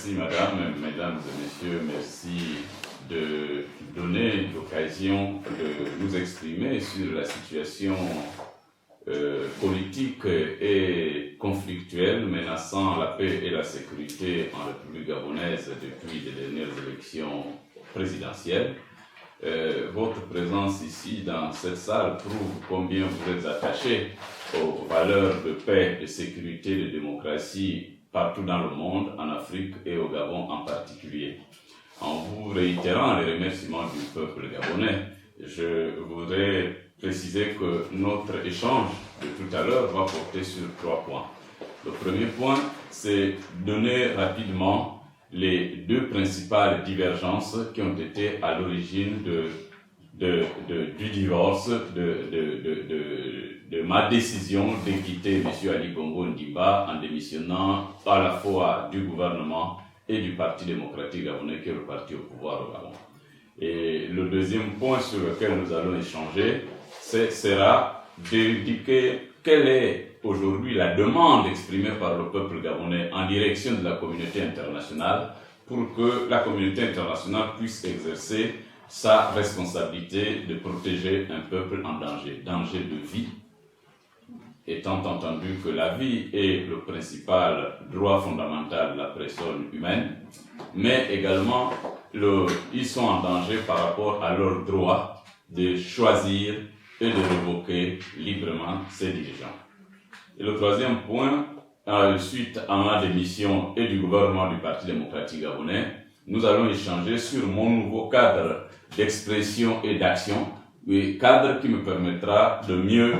Merci madame, mesdames et messieurs, merci de donner l'occasion de nous exprimer sur la situation politique et conflictuelle menaçant la paix et la sécurité en République gabonaise depuis les dernières élections présidentielles. Votre présence ici dans cette salle prouve combien vous êtes attachés aux valeurs de paix, de sécurité, de démocratie partout dans le monde, en Afrique et au Gabon en particulier. En vous réitérant les remerciements du peuple gabonais, je voudrais préciser que notre échange de tout à l'heure va porter sur 3 points. Le premier point, c'est donner rapidement les 2 principales divergences qui ont été à l'origine du divorce, de ma décision de quitter M. Ali Bongo Ondimba en démissionnant à la fois du gouvernement et du Parti démocratique gabonais qui est le parti au pouvoir au Gabon. Et le deuxième point sur lequel nous allons échanger, sera d'indiquer quelle est aujourd'hui la demande exprimée par le peuple gabonais en direction de la communauté internationale pour que la communauté internationale puisse exercer sa responsabilité de protéger un peuple en danger, danger de vie, étant entendu que la vie est le principal droit fondamental de la personne humaine, mais également ils sont en danger par rapport à leur droit de choisir et de révoquer librement ses dirigeants. Et le troisième point, suite à ma démission et du gouvernement du Parti démocratique gabonais, nous allons échanger sur mon nouveau cadre d'expression et d'action, un cadre qui me permettra de mieux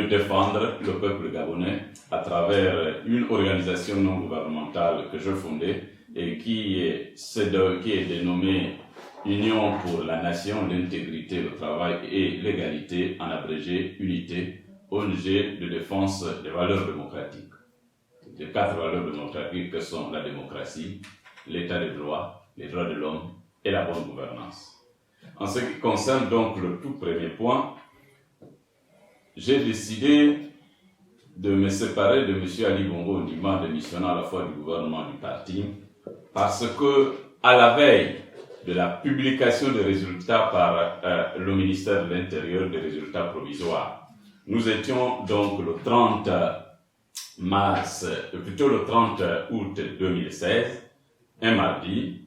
défendre le peuple gabonais à travers une organisation non gouvernementale que je fondais et qui est dénommée Union pour la Nation, l'Intégrité, le Travail et l'Égalité, en abrégé UNITÉ, ONG de défense des valeurs démocratiques. Les 4 valeurs démocratiques que sont la démocratie, l'état de droit, les droits de l'homme et la bonne gouvernance. En ce qui concerne donc le tout premier point, j'ai décidé de me séparer de M. Ali Bongo Ondimba, démissionnant à la fois du gouvernement du parti, parce que à la veille de la publication des résultats par le ministère de l'Intérieur, des résultats provisoires, nous étions donc le 30 août 2016, un mardi.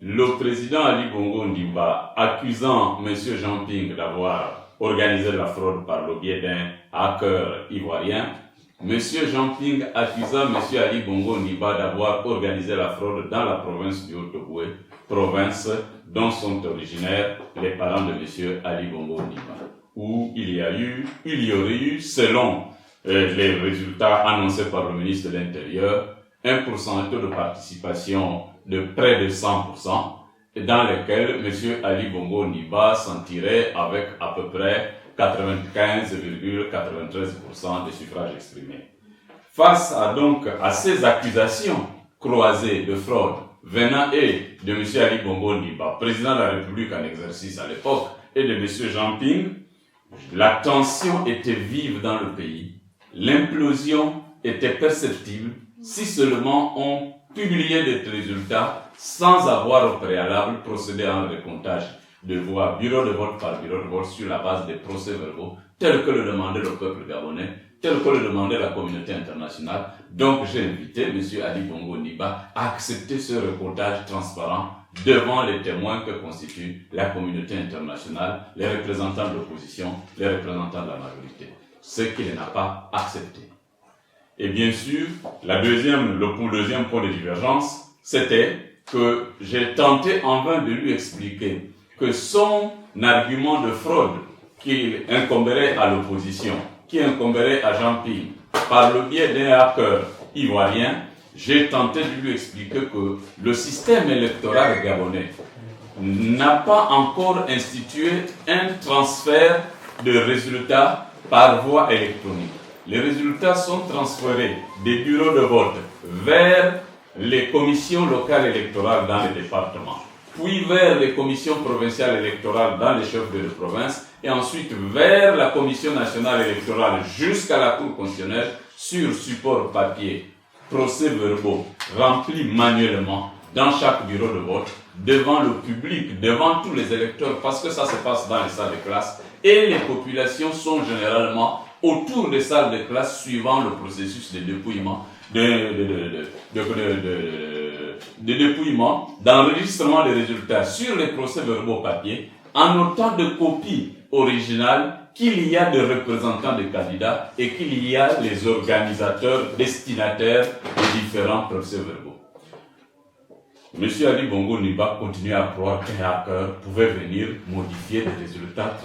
Le président Ali Bongo Ondimba, accusant M. Jean Ping d'avoir organisé la fraude par le biais d'un hacker ivoirien, M. Jean Ping accusant M. Ali Bongo Ondimba d'avoir organisé la fraude dans la province du Haut-Ogooué, province dont sont originaires les parents de M. Ali Bongo Ondimba, où il y aurait eu, selon les résultats annoncés par le ministre de l'Intérieur, un pourcentage de participation de près de 100%, dans lequel M. Ali Bongo Ondimba s'en tirait avec à peu près 95,93% des suffrages exprimés. Face à ces accusations croisées de fraude venant et de M. Ali Bongo Ondimba, président de la République en exercice à l'époque, et de M. Jean Ping, la tension était vive dans le pays, l'implosion était perceptible, si seulement on publiait des résultats sans avoir au préalable procédé à un recomptage de voix bureau de vote par bureau de vote sur la base des procès-verbaux tels que le demandait le peuple gabonais, tel que le demandait la communauté internationale. Donc j'ai invité M. Ali Bongo Ondimba à accepter ce recomptage transparent devant les témoins que constitue la communauté internationale, les représentants de l'opposition, les représentants de la majorité, ce qu'il n'a pas accepté. Et bien sûr, le deuxième point de divergence, c'était que j'ai tenté en vain de lui expliquer que son argument de fraude qu'il incomberait à l'opposition, qui incomberait à Jean Ping, par le biais d'un hacker ivoirien, j'ai tenté de lui expliquer que le système électoral gabonais n'a pas encore institué un transfert de résultats par voie électronique. Les résultats sont transférés des bureaux de vote vers les commissions locales électorales dans les départements, puis vers les commissions provinciales électorales dans les chefs-lieux de province, et ensuite vers la commission nationale électorale jusqu'à la Cour constitutionnelle, sur support papier, procès-verbaux remplis manuellement dans chaque bureau de vote, devant le public, devant tous les électeurs, parce que ça se passe dans les salles de classe, et les populations sont généralement autour des salles de classe suivant le processus de dépouillement, dépouillement, d'enregistrement des résultats sur les procès-verbaux papier, en autant de copies originales qu'il y a de représentants des candidats et qu'il y a les organisateurs destinataires des différents procès-verbaux. Monsieur Ali Bongo Ondimba continue à croire qu'un hacker pouvait venir modifier les résultats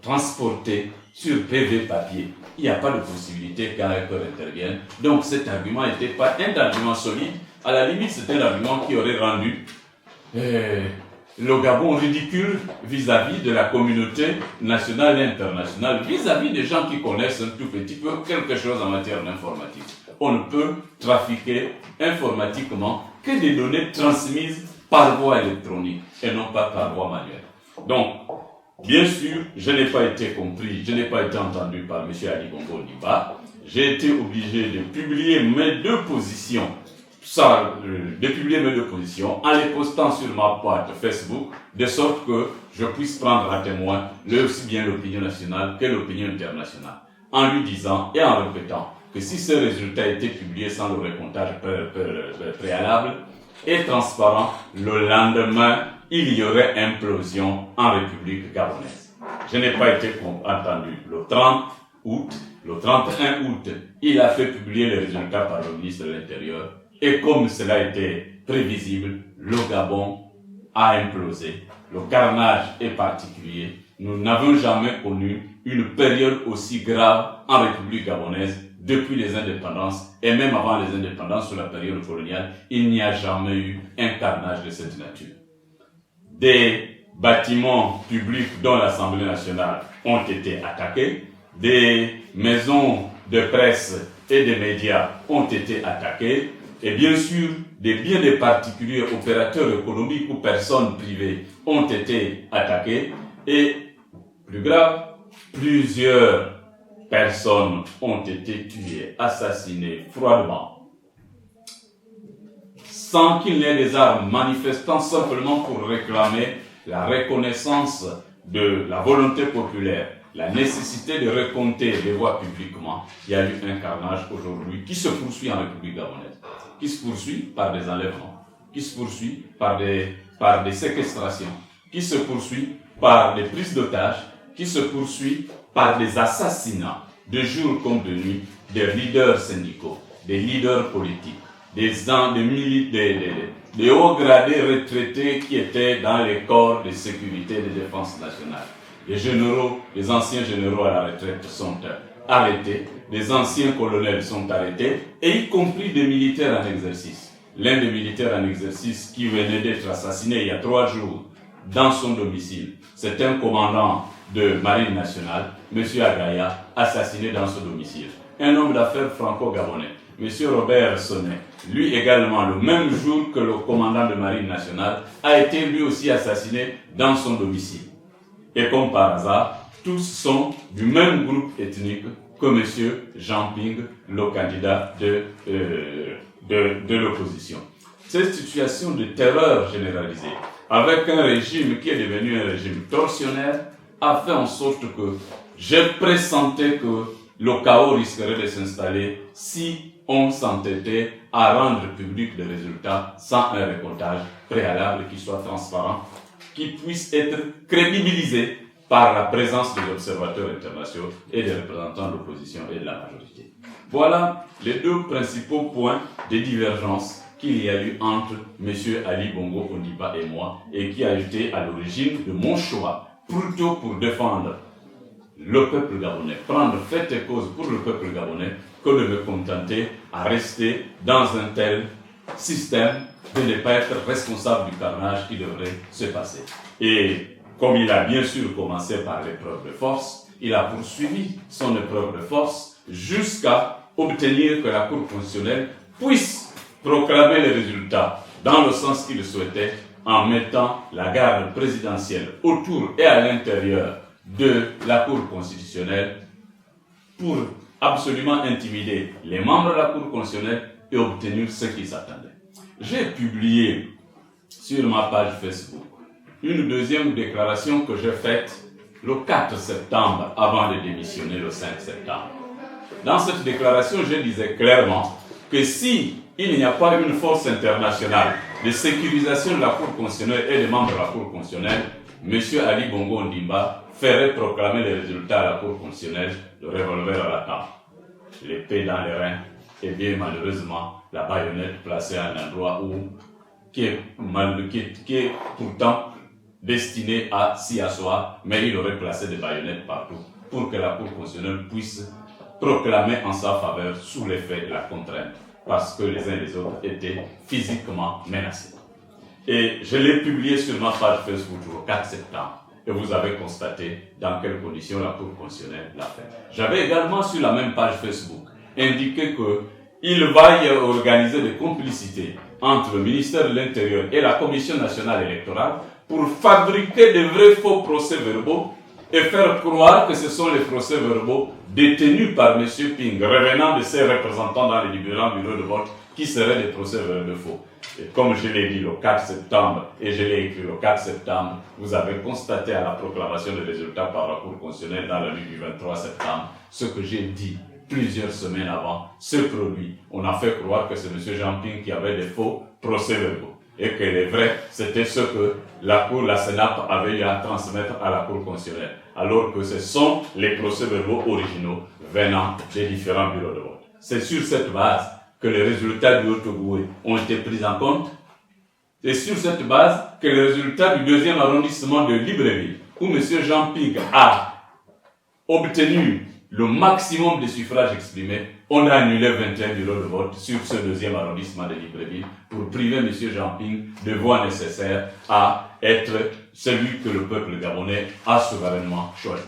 transportés sur PV papier. Il n'y a pas de possibilité qu'un hacker intervienne. Donc cet argument n'était pas un argument solide. À la limite, c'était un argument qui aurait rendu le Gabon ridicule vis-à-vis de la communauté nationale et internationale, vis-à-vis des gens qui connaissent un tout petit peu quelque chose en matière d'informatique. On ne peut trafiquer informatiquement que des données transmises par voie électronique et non pas par voie manuelle. Donc, bien sûr, je n'ai pas été compris, je n'ai pas été entendu par M. Ali Bongo Ondimba. J'ai été obligé de publier mes deux positions, en les postant sur ma page Facebook, de sorte que je puisse prendre à témoin aussi bien l'opinion nationale que l'opinion internationale, en lui disant et en répétant que si ce résultat était publié sans le recomptage préalable et transparent, le lendemain, il y aurait implosion en République gabonaise. Je n'ai pas été entendu le 30 août, le 31 août, il a fait publier les résultats par le ministre de l'Intérieur et comme cela était prévisible, le Gabon a implosé. Le carnage est particulier. Nous n'avons jamais connu une période aussi grave en République gabonaise depuis les indépendances et même avant les indépendances sous la période coloniale. Il n'y a jamais eu un carnage de cette nature. Des bâtiments publics dont l'Assemblée nationale ont été attaqués, des maisons de presse et des médias ont été attaqués, et bien sûr, des biens des particuliers, opérateurs économiques ou personnes privées ont été attaqués, et plus grave, plusieurs personnes ont été tuées, assassinées froidement, sans qu'il n'ait des armes, manifestant simplement pour réclamer la reconnaissance de la volonté populaire, la nécessité de recompter les voix publiquement. Il y a eu un carnage aujourd'hui qui se poursuit en République gabonaise, qui se poursuit par des enlèvements, qui se poursuit par des séquestrations, qui se poursuit par des prises d'otages, qui se poursuit par des assassinats de jour comme de nuit des leaders syndicaux, des leaders politiques, des hauts gradés retraités qui étaient dans les corps de sécurité et de défense nationale. Les généraux, les anciens généraux à la retraite sont arrêtés, les anciens colonels sont arrêtés, et y compris des militaires en exercice. L'un des militaires en exercice qui venait d'être assassiné il y a 3 jours dans son domicile, c'est un commandant de marine nationale, M. Agaya, assassiné dans son domicile. Un homme d'affaires franco-gabonais, M. Robert Sonnet, lui également, le même jour que le commandant de marine nationale, a été lui aussi assassiné dans son domicile. Et comme par hasard, tous sont du même groupe ethnique que M. Jean Ping, le candidat de l'opposition. Cette situation de terreur généralisée, avec un régime qui est devenu un régime tortionnaire, a fait en sorte que je pressentais que le chaos risquerait de s'installer si on s'entêtait à rendre public des résultats sans un recomptage préalable qui soit transparent, qui puisse être crédibilisé par la présence des observateurs internationaux et des représentants de l'opposition et de la majorité. Voilà les 2 principaux points de divergence qu'il y a eu entre M. Ali Bongo Ondimba et moi et qui a été à l'origine de mon choix, plutôt pour défendre le peuple gabonais, prendre fait et cause pour le peuple gabonais, que de me contenter à rester dans un tel système de ne pas être responsable du carnage qui devrait se passer. Et comme il a bien sûr commencé par l'épreuve de force, il a poursuivi son épreuve de force jusqu'à obtenir que la Cour constitutionnelle puisse proclamer les résultats dans le sens qu'il souhaitait, en mettant la garde présidentielle autour et à l'intérieur de la Cour constitutionnelle pour absolument intimider les membres de la Cour constitutionnelle et obtenir ce qu'ils attendaient. J'ai publié sur ma page Facebook une deuxième déclaration que j'ai faite le 4 septembre avant de démissionner le 5 septembre. Dans cette déclaration, je disais clairement que si il n'y a pas une force internationale de sécurisation de la Cour constitutionnelle et des membres de la Cour constitutionnelle, M. Ali Bongo Ondimba ferait proclamer les résultats à la Cour constitutionnelle, le revolver à la tempe, l'épée dans les reins, et bien malheureusement la baïonnette placée à un endroit qui est pourtant destiné à s'y asseoir, mais il aurait placé des baïonnettes partout pour que la Cour constitutionnelle puisse proclamer en sa faveur sous l'effet de la contrainte, parce que les uns et les autres étaient physiquement menacés. Et je l'ai publié sur ma page Facebook le 4 septembre, et vous avez constaté dans quelles conditions la Cour constitutionnelle l'a fait. J'avais également sur la même page Facebook indiqué qu'il va y organiser des complicités entre le ministère de l'Intérieur et la Commission nationale électorale pour fabriquer de vrais faux procès-verbaux et faire croire que ce sont les procès-verbaux détenus par M. Ping, revenant de ses représentants dans les différents bureaux de vote, qui seraient des procès-verbaux faux. Et comme je l'ai dit le 4 septembre, et je l'ai écrit le 4 septembre, vous avez constaté à la proclamation des résultats par la Cour constitutionnelle dans la nuit du 23 septembre, ce que j'ai dit plusieurs semaines avant, ce produit. On a fait croire que c'est M. Jean Ping qui avait des faux procès-verbaux. Et que les vrais, c'était ce que la Sénat avait eu à transmettre à la Cour constitutionnelle, alors que ce sont les procès-verbaux originaux venant des différents bureaux de vote. C'est sur cette base que les résultats du Haut-Ogooué ont été pris en compte. C'est sur cette base que les résultats du deuxième arrondissement de Libreville, où M. Jean Ping a obtenu le maximum de suffrages exprimés, on a annulé 21 bureaux de vote sur ce deuxième arrondissement de Libreville pour priver M. Jean Ping de voix nécessaires à être celui que le peuple gabonais a souverainement choisi.